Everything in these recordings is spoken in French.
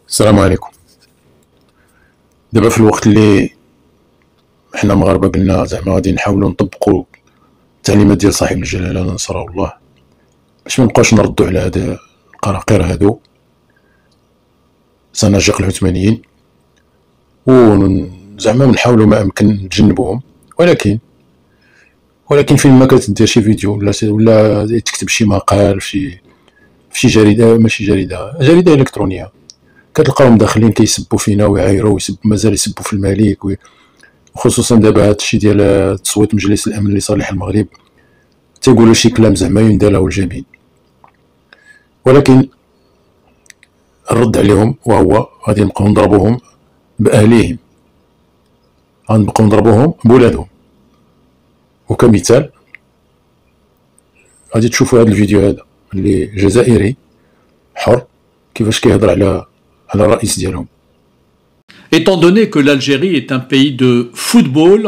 السلام عليكم. دابا في الوقت اللي حنا مغاربه قلنا زعما غادي نحاولوا نطبقوا التعليمات ديال صاحب الجلاله نصره الله، باش ما نبقاوش نردوا على هاد القراقير هادو سناجق العثمانيين، وزعما نحاولوا ما امكن نتجنبوهم. ولكن فين ما كتدير شي فيديو ولا تكتب شي مقال في شي جريده، ماشي جريده الكترونيه، كتلقاهم داخلين كيسبوا فينا ويعايروا مازال يسبوا في الملك، وخصوصا دابا هادشي ديال تصويت مجلس الامن لصالح المغرب، تيقولوا شي كلام زعما يندى له الجبين. ولكن الرد عليهم وهو غادي نبقاو نضربوهم باهليهم، غنبقاو نضربوهم بولادهم. وكمثال غادي تشوفوا هذا الفيديو هذا اللي جزائري حر كيفاش كيهضر على الرئيس ديالهم. Étant donné que l'Algérie est un pays de football,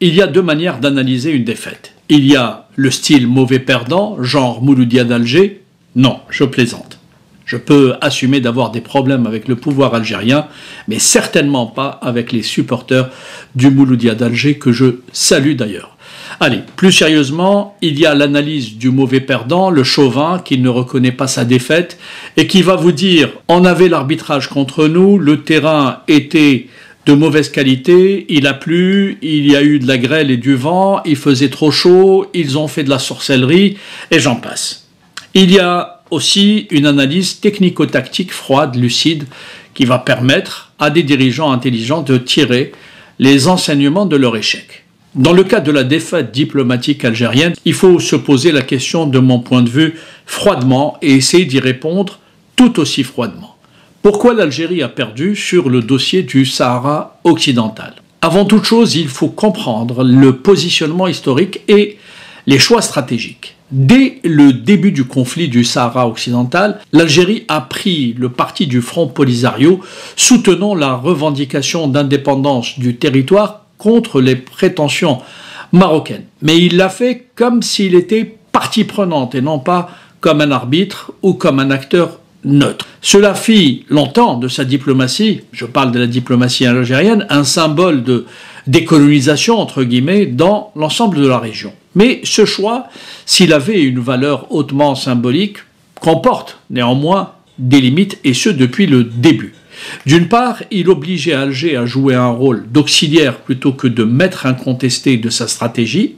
il y a deux manières d'analyser une défaite. Il y a le style mauvais perdant, genre Mouloudia d'Alger. Non, je plaisante. Je peux assumer d'avoir des problèmes avec le pouvoir algérien, mais certainement pas avec les supporters du Mouloudia d'Alger, que je salue d'ailleurs. Allez, plus sérieusement, il y a l'analyse du mauvais perdant, le chauvin qui ne reconnaît pas sa défaite et qui va vous dire « on avait l'arbitrage contre nous, le terrain était de mauvaise qualité, il a plu, il y a eu de la grêle et du vent, il faisait trop chaud, ils ont fait de la sorcellerie, et j'en passe ». Il y a aussi une analyse technico-tactique froide, lucide, qui va permettre à des dirigeants intelligents de tirer les enseignements de leur échec. Dans le cas de la défaite diplomatique algérienne, il faut se poser la question, de mon point de vue, froidement et essayer d'y répondre tout aussi froidement. Pourquoi l'Algérie a perdu sur le dossier du Sahara occidental? Avant toute chose, il faut comprendre le positionnement historique et les choix stratégiques. Dès le début du conflit du Sahara occidental, l'Algérie a pris le parti du Front Polisario, soutenant la revendication d'indépendance du territoire contre les prétentions marocaines. Mais il l'a fait comme s'il était partie prenante et non pas comme un arbitre ou comme un acteur neutre. Cela fit longtemps de sa diplomatie, je parle de la diplomatie algérienne, un symbole de décolonisation, entre guillemets, dans l'ensemble de la région. Mais ce choix, s'il avait une valeur hautement symbolique, comporte néanmoins des limites, et ce depuis le début. D'une part, il obligeait Alger à jouer un rôle d'auxiliaire plutôt que de maître incontesté de sa stratégie.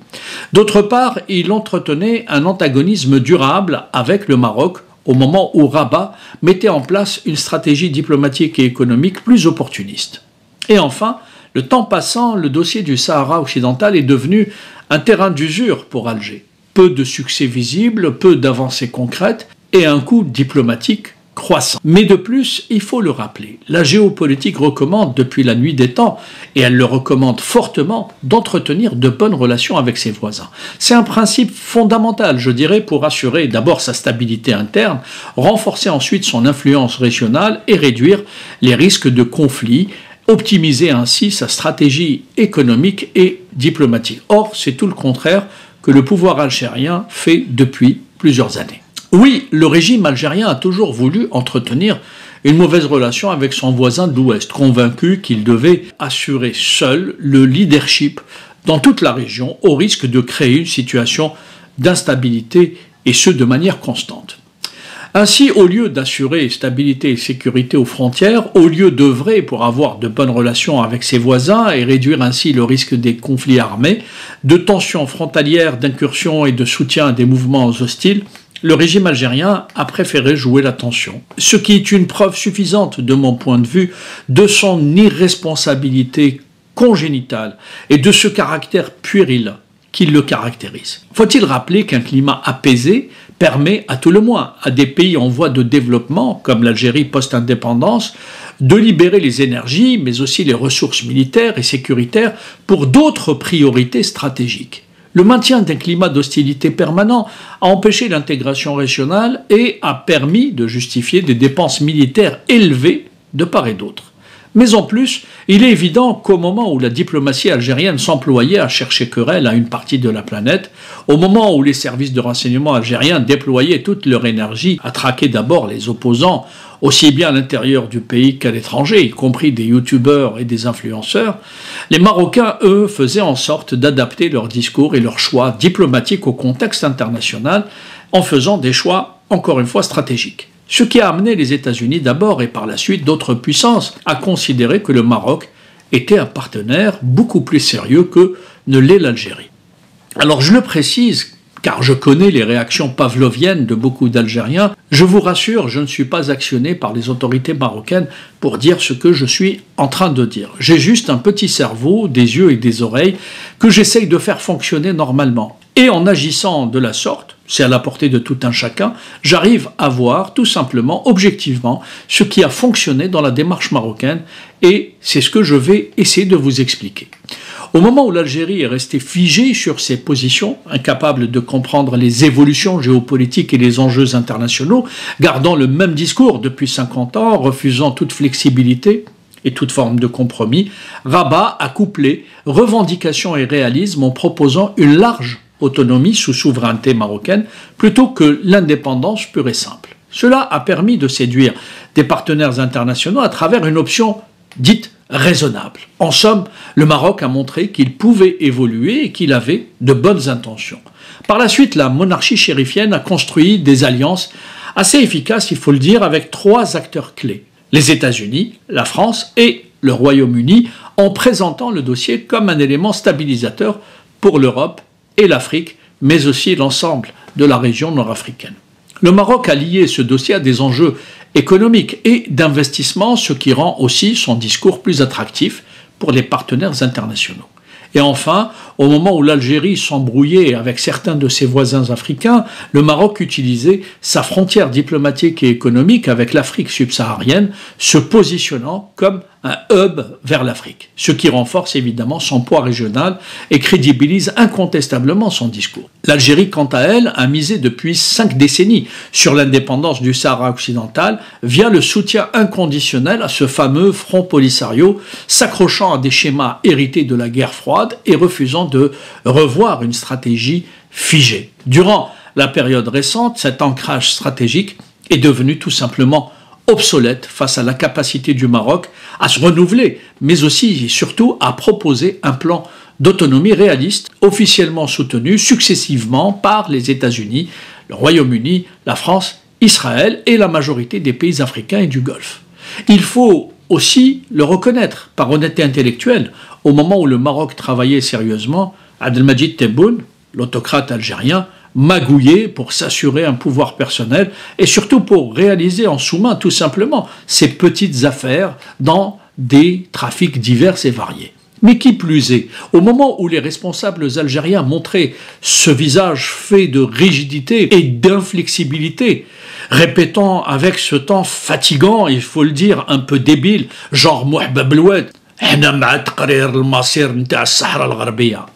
D'autre part, il entretenait un antagonisme durable avec le Maroc au moment où Rabat mettait en place une stratégie diplomatique et économique plus opportuniste. Et enfin, le temps passant, le dossier du Sahara occidental est devenu un terrain d'usure pour Alger. Peu de succès visibles, peu d'avancées concrètes et un coût diplomatique croissant. Mais de plus, il faut le rappeler, la géopolitique recommande depuis la nuit des temps, et elle le recommande fortement, d'entretenir de bonnes relations avec ses voisins. C'est un principe fondamental, je dirais, pour assurer d'abord sa stabilité interne, renforcer ensuite son influence régionale et réduire les risques de conflits, optimiser ainsi sa stratégie économique et diplomatique. Or, c'est tout le contraire que le pouvoir algérien fait depuis plusieurs années. Oui, le régime algérien a toujours voulu entretenir une mauvaise relation avec son voisin de l'Ouest, convaincu qu'il devait assurer seul le leadership dans toute la région, au risque de créer une situation d'instabilité, et ce de manière constante. Ainsi, au lieu d'assurer stabilité et sécurité aux frontières, au lieu d'œuvrer pour avoir de bonnes relations avec ses voisins et réduire ainsi le risque des conflits armés, de tensions frontalières, d'incursions et de soutien à des mouvements hostiles, le régime algérien a préféré jouer la tension, ce qui est une preuve suffisante, de mon point de vue, de son irresponsabilité congénitale et de ce caractère puéril qui le caractérise. Faut-il rappeler qu'un climat apaisé permet, à tout le moins, à des pays en voie de développement, comme l'Algérie post-indépendance, de libérer les énergies, mais aussi les ressources militaires et sécuritaires pour d'autres priorités stratégiques. Le maintien d'un climat d'hostilité permanent a empêché l'intégration régionale et a permis de justifier des dépenses militaires élevées de part et d'autre. Mais en plus, il est évident qu'au moment où la diplomatie algérienne s'employait à chercher querelle à une partie de la planète, au moment où les services de renseignement algériens déployaient toute leur énergie à traquer d'abord les opposants aussi bien à l'intérieur du pays qu'à l'étranger, y compris des youtubeurs et des influenceurs, les Marocains, eux, faisaient en sorte d'adapter leur discours et leurs choix diplomatiques au contexte international en faisant des choix, encore une fois, stratégiques. Ce qui a amené les États-Unis d'abord et par la suite d'autres puissances à considérer que le Maroc était un partenaire beaucoup plus sérieux que ne l'est l'Algérie. Alors je le précise, car je connais les réactions pavloviennes de beaucoup d'Algériens, je vous rassure, je ne suis pas actionné par les autorités marocaines pour dire ce que je suis en train de dire. J'ai juste un petit cerveau, des yeux et des oreilles que j'essaye de faire fonctionner normalement. Et en agissant de la sorte, c'est à la portée de tout un chacun, j'arrive à voir tout simplement, objectivement, ce qui a fonctionné dans la démarche marocaine et c'est ce que je vais essayer de vous expliquer. Au moment où l'Algérie est restée figée sur ses positions, incapable de comprendre les évolutions géopolitiques et les enjeux internationaux, gardant le même discours depuis 50 ans, refusant toute flexibilité et toute forme de compromis, Rabat a couplé revendication et réalisme en proposant une large autonomie sous souveraineté marocaine plutôt que l'indépendance pure et simple. Cela a permis de séduire des partenaires internationaux à travers une option dite raisonnable. En somme, le Maroc a montré qu'il pouvait évoluer et qu'il avait de bonnes intentions. Par la suite, la monarchie chérifienne a construit des alliances assez efficaces, il faut le dire, avec 3 acteurs clés. Les États-Unis, la France et le Royaume-Uni, en présentant le dossier comme un élément stabilisateur pour l'Europe et l'Afrique, mais aussi l'ensemble de la région nord-africaine. Le Maroc a lié ce dossier à des enjeux économiques et d'investissement, ce qui rend aussi son discours plus attractif pour les partenaires internationaux. Et enfin, au moment où l'Algérie s'embrouillait avec certains de ses voisins africains, le Maroc utilisait sa frontière diplomatique et économique avec l'Afrique subsaharienne, se positionnant comme un hub vers l'Afrique, ce qui renforce évidemment son poids régional et crédibilise incontestablement son discours. L'Algérie, quant à elle, a misé depuis 5 décennies sur l'indépendance du Sahara occidental via le soutien inconditionnel à ce fameux Front Polisario, s'accrochant à des schémas hérités de la guerre froide et refusant de revoir une stratégie figée. Durant la période récente, cet ancrage stratégique est devenu tout simplement obsolète face à la capacité du Maroc à se renouveler, mais aussi et surtout à proposer un plan d'autonomie réaliste, officiellement soutenu successivement par les États-Unis, le Royaume-Uni, la France, Israël et la majorité des pays africains et du Golfe. Il faut aussi le reconnaître par honnêteté intellectuelle, au moment où le Maroc travaillait sérieusement, Abdelmadjid Tebboune, l'autocrate algérien, magouillé pour s'assurer un pouvoir personnel et surtout pour réaliser en sous-main tout simplement ses petites affaires dans des trafics divers et variés. Mais qui plus est, au moment où les responsables algériens montraient ce visage fait de rigidité et d'inflexibilité, répétant avec ce temps fatigant, il faut le dire, un peu débile, genre Mouhba Beloued,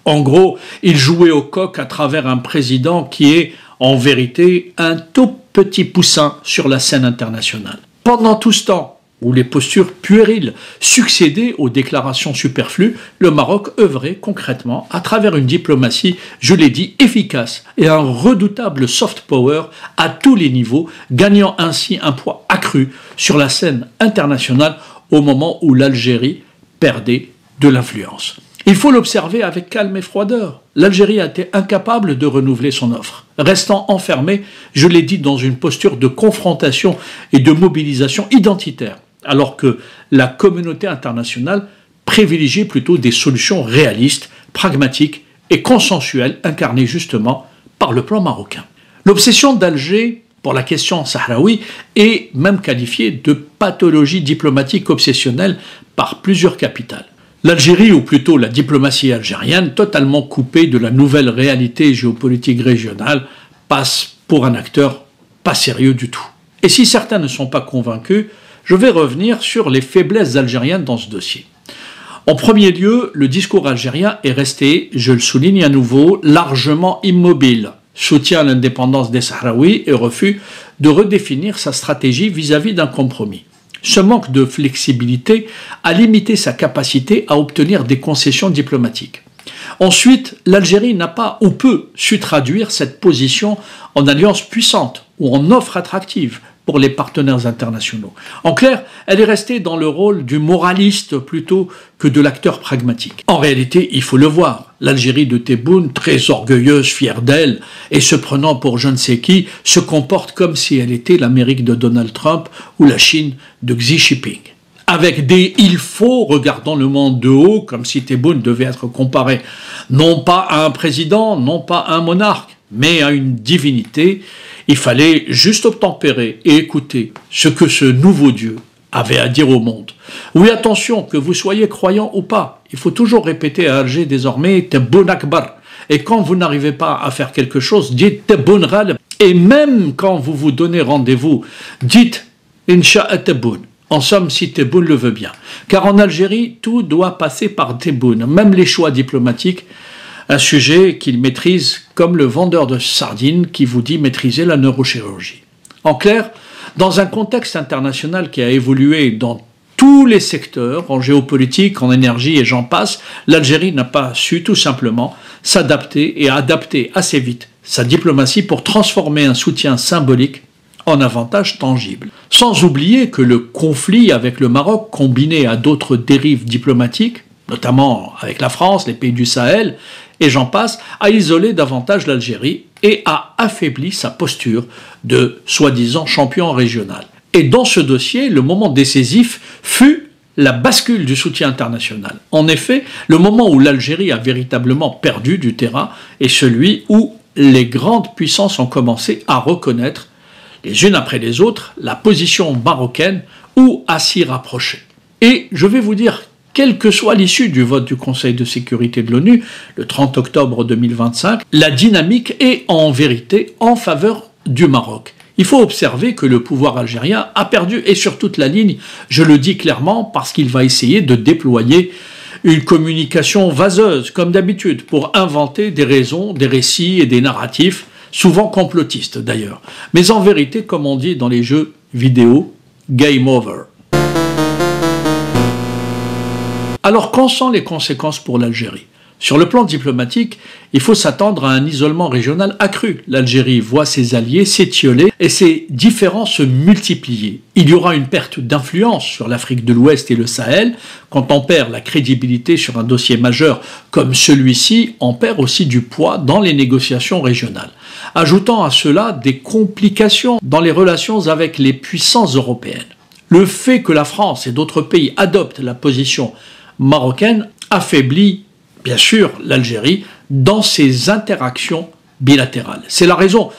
en gros, il jouait au coq à travers un président qui est, en vérité, un tout petit poussin sur la scène internationale. Pendant tout ce temps, où les postures puériles succédaient aux déclarations superflues, le Maroc œuvrait concrètement à travers une diplomatie, je l'ai dit, efficace et un redoutable soft power à tous les niveaux, gagnant ainsi un poids accru sur la scène internationale au moment où l'Algérie perdait de l'influence. Il faut l'observer avec calme et froideur. L'Algérie a été incapable de renouveler son offre, restant enfermée, je l'ai dit, dans une posture de confrontation et de mobilisation identitaire, alors que la communauté internationale privilégiait plutôt des solutions réalistes, pragmatiques et consensuelles, incarnées justement par le plan marocain. L'obsession d'Alger pour la question sahraoui est même qualifiée de pathologie diplomatique obsessionnelle par plusieurs capitales. L'Algérie, ou plutôt la diplomatie algérienne, totalement coupée de la nouvelle réalité géopolitique régionale, passe pour un acteur pas sérieux du tout. Et si certains ne sont pas convaincus, je vais revenir sur les faiblesses algériennes dans ce dossier. En premier lieu, le discours algérien est resté, je le souligne à nouveau, largement immobile. Soutien à l'indépendance des Sahraouis et refus de redéfinir sa stratégie vis-à-vis d'un compromis. Ce manque de flexibilité a limité sa capacité à obtenir des concessions diplomatiques. Ensuite, l'Algérie n'a pas ou peu su traduire cette position en alliance puissante ou en offre attractive, pour les partenaires internationaux. En clair, elle est restée dans le rôle du moraliste plutôt que de l'acteur pragmatique. En réalité, il faut le voir, l'Algérie de Tebboune, très orgueilleuse, fière d'elle, et se prenant pour je ne sais qui, se comporte comme si elle était l'Amérique de Donald Trump ou la Chine de Xi Jinping. Avec des « il faut » regardant le monde de haut, comme si Tebboune devait être comparé non pas à un président, non pas à un monarque, mais à une divinité. Il fallait juste obtempérer et écouter ce que ce nouveau Dieu avait à dire au monde. Oui, attention, que vous soyez croyant ou pas, il faut toujours répéter à Alger désormais « Tebboune Akbar ». Et quand vous n'arrivez pas à faire quelque chose, dites « Tebboune Ghalib ». Et même quand vous vous donnez rendez-vous, dites « Incha'Allah Tebboune ». En somme, si Tebboune le veut bien. Car en Algérie, tout doit passer par Tebboune, même les choix diplomatiques, un sujet qu'il maîtrise comme le vendeur de sardines qui vous dit maîtriser la neurochirurgie. En clair, dans un contexte international qui a évolué dans tous les secteurs, en géopolitique, en énergie et j'en passe, l'Algérie n'a pas su tout simplement s'adapter et adapter assez vite sa diplomatie pour transformer un soutien symbolique en avantage tangible. Sans oublier que le conflit avec le Maroc, combiné à d'autres dérives diplomatiques, notamment avec la France, les pays du Sahel, et j'en passe, a isolé davantage l'Algérie et a affaibli sa posture de soi-disant champion régional. Et dans ce dossier, le moment décisif fut la bascule du soutien international. En effet, le moment où l'Algérie a véritablement perdu du terrain est celui où les grandes puissances ont commencé à reconnaître, les unes après les autres, la position marocaine ou à s'y rapprocher. Et je vais vous dire, quelle que soit l'issue du vote du Conseil de sécurité de l'ONU, le 30 octobre 2025, la dynamique est en vérité en faveur du Maroc. Il faut observer que le pouvoir algérien a perdu, et sur toute la ligne, je le dis clairement, parce qu'il va essayer de déployer une communication vaseuse, comme d'habitude, pour inventer des raisons, des récits et des narratifs, souvent complotistes d'ailleurs. Mais en vérité, comme on dit dans les jeux vidéo, game over. Alors, qu'en sont les conséquences pour l'Algérie? Sur le plan diplomatique, il faut s'attendre à un isolement régional accru. L'Algérie voit ses alliés s'étioler et ses différends se multiplier. Il y aura une perte d'influence sur l'Afrique de l'Ouest et le Sahel. Quand on perd la crédibilité sur un dossier majeur comme celui-ci, on perd aussi du poids dans les négociations régionales. Ajoutant à cela des complications dans les relations avec les puissances européennes. Le fait que la France et d'autres pays adoptent la position marocaine affaiblit bien sûr l'Algérie dans ses interactions bilatérales. C'est la raison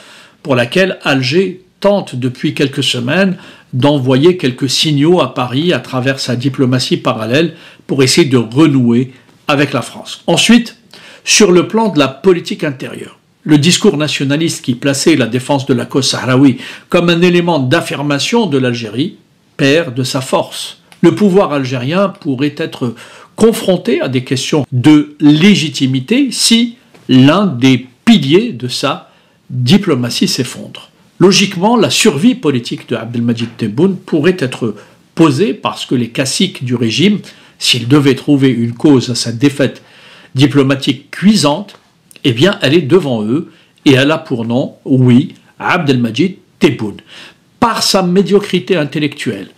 pour laquelle Alger tente depuis quelques semaines d'envoyer quelques signaux à Paris à travers sa diplomatie parallèle pour essayer de renouer avec la France. Ensuite, sur le plan de la politique intérieure, le discours nationaliste qui plaçait la défense de la cause sahraoui comme un élément d'affirmation de l'Algérie perd de sa force. Le pouvoir algérien pourrait être confronté à des questions de légitimité si l'un des piliers de sa diplomatie s'effondre. Logiquement, la survie politique de Abdelmadjid Tebboune pourrait être posée parce que les caciques du régime, s'ils devaient trouver une cause à sa défaite diplomatique cuisante, eh bien, elle est devant eux et elle a pour nom, oui, Abdelmadjid Tebboune. Par sa médiocrité intellectuelle,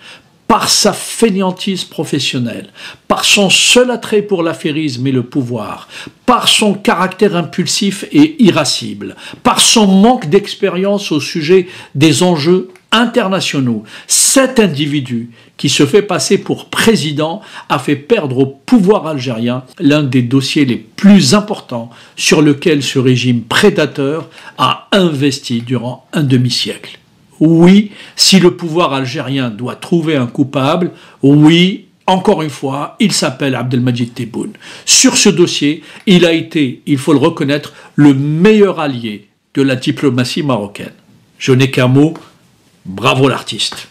par sa fainéantise professionnelle, par son seul attrait pour l'affairisme et le pouvoir, par son caractère impulsif et irascible, par son manque d'expérience au sujet des enjeux internationaux, cet individu qui se fait passer pour président a fait perdre au pouvoir algérien l'un des dossiers les plus importants sur lequel ce régime prédateur a investi durant un demi-siècle. Oui, si le pouvoir algérien doit trouver un coupable, oui, encore une fois, il s'appelle Abdelmadjid Tebboune. Sur ce dossier, il a été, il faut le reconnaître, le meilleur allié de la diplomatie marocaine. Je n'ai qu'un mot, bravo l'artiste.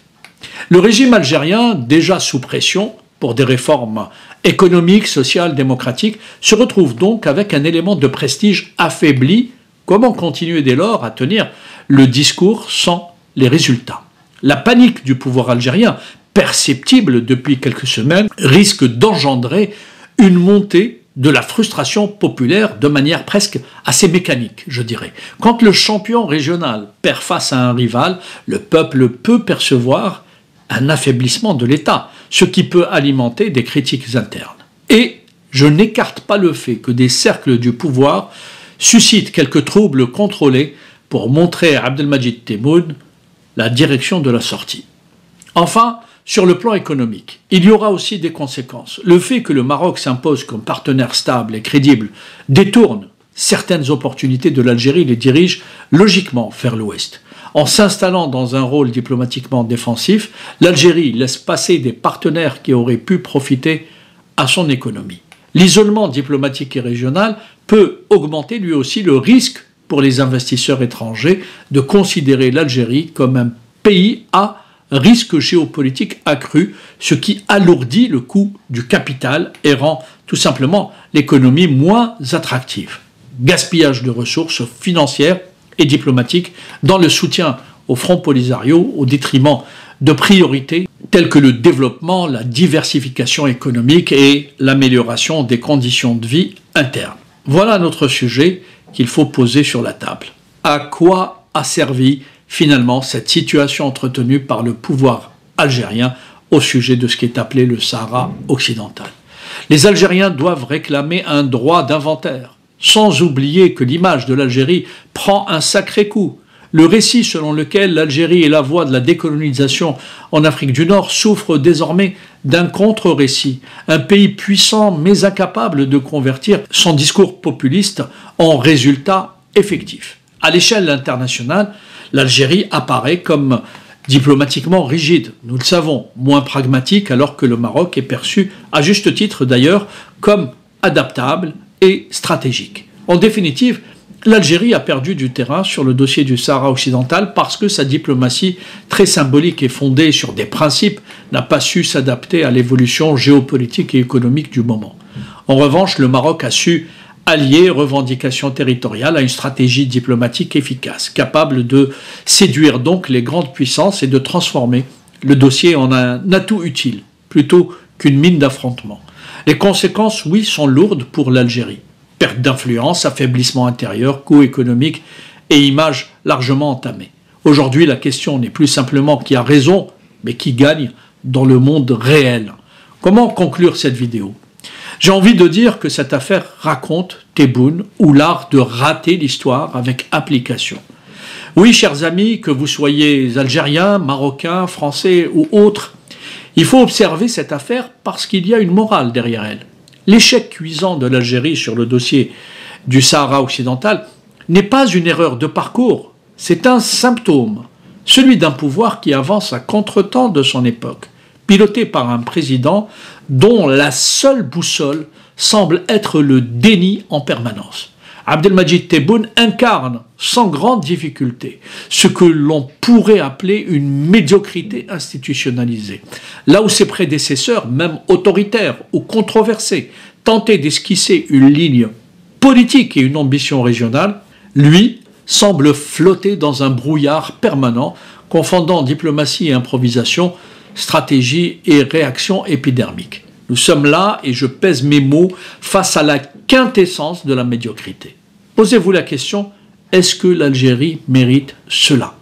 Le régime algérien, déjà sous pression pour des réformes économiques, sociales, démocratiques, se retrouve donc avec un élément de prestige affaibli. Comment continuer dès lors à tenir le discours sans les résultats? La panique du pouvoir algérien, perceptible depuis quelques semaines, risque d'engendrer une montée de la frustration populaire de manière presque assez mécanique, je dirais. Quand le champion régional perd face à un rival, le peuple peut percevoir un affaiblissement de l'État, ce qui peut alimenter des critiques internes. Et je n'écarte pas le fait que des cercles du pouvoir suscitent quelques troubles contrôlés pour montrer à Abdelmadjid Tebboune la direction de la sortie. Enfin, sur le plan économique, il y aura aussi des conséquences. Le fait que le Maroc s'impose comme partenaire stable et crédible détourne certaines opportunités de l'Algérie et les dirige logiquement vers l'Ouest. En s'installant dans un rôle diplomatiquement défensif, l'Algérie laisse passer des partenaires qui auraient pu profiter à son économie. L'isolement diplomatique et régional peut augmenter lui aussi le risque pour les investisseurs étrangers de considérer l'Algérie comme un pays à risque géopolitique accru, ce qui alourdit le coût du capital et rend tout simplement l'économie moins attractive. Gaspillage de ressources financières et diplomatiques dans le soutien au Front Polisario au détriment de priorités telles que le développement, la diversification économique et l'amélioration des conditions de vie internes. Voilà notre sujet qu'il faut poser sur la table. À quoi a servi finalement cette situation entretenue par le pouvoir algérien au sujet de ce qui est appelé le Sahara occidental? Les Algériens doivent réclamer un droit d'inventaire, sans oublier que l'image de l'Algérie prend un sacré coup. Le récit selon lequel l'Algérie est la voie de la décolonisation en Afrique du Nord souffre désormais d'un contre-récit, un pays puissant mais incapable de convertir son discours populiste en résultat effectif. À l'échelle internationale, l'Algérie apparaît comme diplomatiquement rigide, nous le savons, moins pragmatique, alors que le Maroc est perçu, à juste titre d'ailleurs, comme adaptable et stratégique. En définitive, l'Algérie a perdu du terrain sur le dossier du Sahara occidental parce que sa diplomatie très symbolique et fondée sur des principes n'a pas su s'adapter à l'évolution géopolitique et économique du moment. En revanche, le Maroc a su allier revendications territoriales à une stratégie diplomatique efficace, capable de séduire donc les grandes puissances et de transformer le dossier en un atout utile, plutôt qu'une mine d'affrontement. Les conséquences, oui, sont lourdes pour l'Algérie. Perte d'influence, affaiblissement intérieur, coût économique et image largement entamée. Aujourd'hui, la question n'est plus simplement qui a raison, mais qui gagne dans le monde réel. Comment conclure cette vidéo? J'ai envie de dire que cette affaire raconte Tebboune ou l'art de rater l'histoire avec application. Oui, chers amis, que vous soyez algériens, marocains, français ou autres, il faut observer cette affaire parce qu'il y a une morale derrière elle. L'échec cuisant de l'Algérie sur le dossier du Sahara occidental n'est pas une erreur de parcours, c'est un symptôme, celui d'un pouvoir qui avance à contretemps de son époque, piloté par un président dont la seule boussole semble être le déni en permanence. Abdelmadjid Tebboune incarne sans grande difficulté ce que l'on pourrait appeler une médiocrité institutionnalisée. Là où ses prédécesseurs, même autoritaires ou controversés, tentaient d'esquisser une ligne politique et une ambition régionale, lui semble flotter dans un brouillard permanent, confondant diplomatie et improvisation, stratégie et réaction épidermique. Nous sommes là, et je pèse mes mots, face à la quintessence de la médiocrité. Posez-vous la question, est-ce que l'Algérie mérite cela?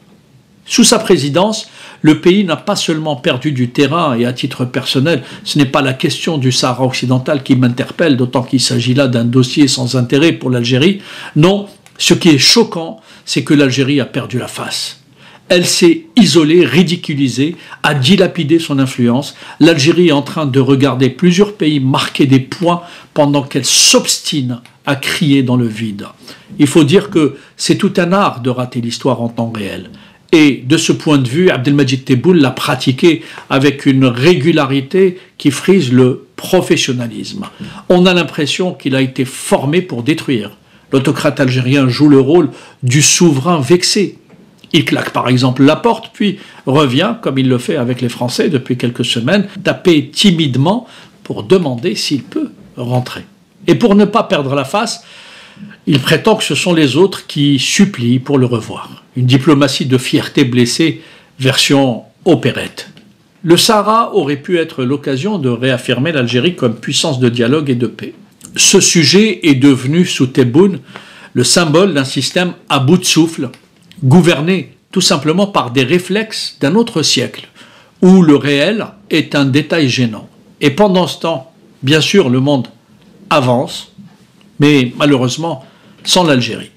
Sous sa présidence, le pays n'a pas seulement perdu du terrain, et à titre personnel, ce n'est pas la question du Sahara occidental qui m'interpelle, d'autant qu'il s'agit là d'un dossier sans intérêt pour l'Algérie. Non, ce qui est choquant, c'est que l'Algérie a perdu la face. Elle s'est isolée, ridiculisée, a dilapidé son influence. L'Algérie est en train de regarder plusieurs pays marquer des points pendant qu'elle s'obstine à crier dans le vide. Il faut dire que c'est tout un art de rater l'histoire en temps réel. Et de ce point de vue, Abdelmadjid Tebboune l'a pratiqué avec une régularité qui frise le professionnalisme. On a l'impression qu'il a été formé pour détruire. L'autocrate algérien joue le rôle du souverain vexé. Il claque par exemple la porte, puis revient, comme il le fait avec les Français depuis quelques semaines, taper timidement pour demander s'il peut rentrer. Et pour ne pas perdre la face, il prétend que ce sont les autres qui supplient pour le revoir. Une diplomatie de fierté blessée, version opérette. Le Sahara aurait pu être l'occasion de réaffirmer l'Algérie comme puissance de dialogue et de paix. ce sujet est devenu sous Tebboune le symbole d'un système à bout de souffle, gouverné tout simplement par des réflexes d'un autre siècle, où le réel est un détail gênant. Et pendant ce temps, bien sûr, le monde avance, mais malheureusement sans l'Algérie.